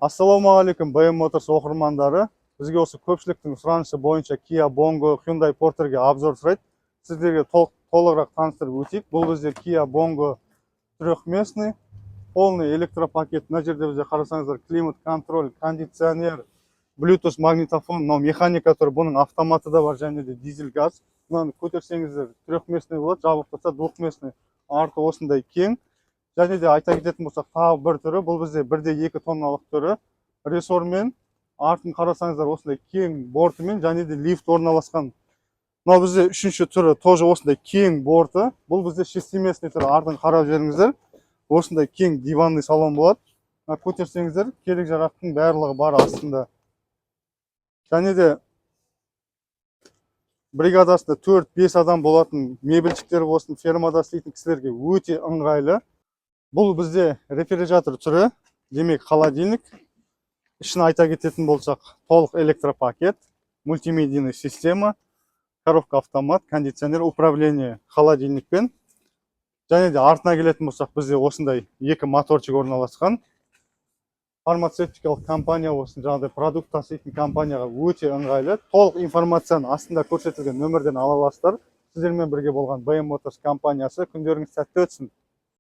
Ассалаумағалейкум BM Motors оқырмандары. Бізге осы көпшіліктің сұранысы бойынша Kia Bongo, Hyundai Porterге обзор сұрайды. Сіздерге толығырақ таныстырып өтейік. Бұл бізде Kia Bongo трехместный, полный электропакет. Мына жерде бізде қарасаңыздар, климат контроль, кондиционер, Bluetooth магнитофон, мынау механика тұр, бұның автоматы да бар, және де дизель газ. Мынаны көтерсеңіздер трехместный болады, жабық тұрса двухместный. Арты осындай кең. Және де айта кететін болсақ, тағы бір түрі, бұл бізде 1,2 тонналық түрі, рессормен, артын қарасаңыздар осындай кең бортымен, және де лифт орналасқан. Мынау бізде үшінші түрі, тоже осындай кең борты. Бұл бізде шестиместный түрі, артын қарап жүріңіздер. Осындай кең диванный салон болады. Көтерсеңіздер, керек жарақтың барлығы бар астында. Және де бригадасында 4-5 адам болатын мебельчіктер болсын, фермада істейтін кісілерге өте ыңғайлы. Бұл бізде рефрижератор түрі, демек холодильник. Ішін айта кететін болсақ, толық электропакет, мультимедийный система, коробка автомат, кондиционер, управление холодильникпен. Және де артына келетін болсақ, бізде осындай екі моторчик орналасқан. Фармацевтикалық компания болсын, жаңағыдай продукт таситын компанияға өте ыңғайлы. Толық информацияны астында көрсетілген нөмірден ала аласыздар. Сіздермен бірге болған BM Motors компаниясы. Күндеріңіз сәтті өтсін.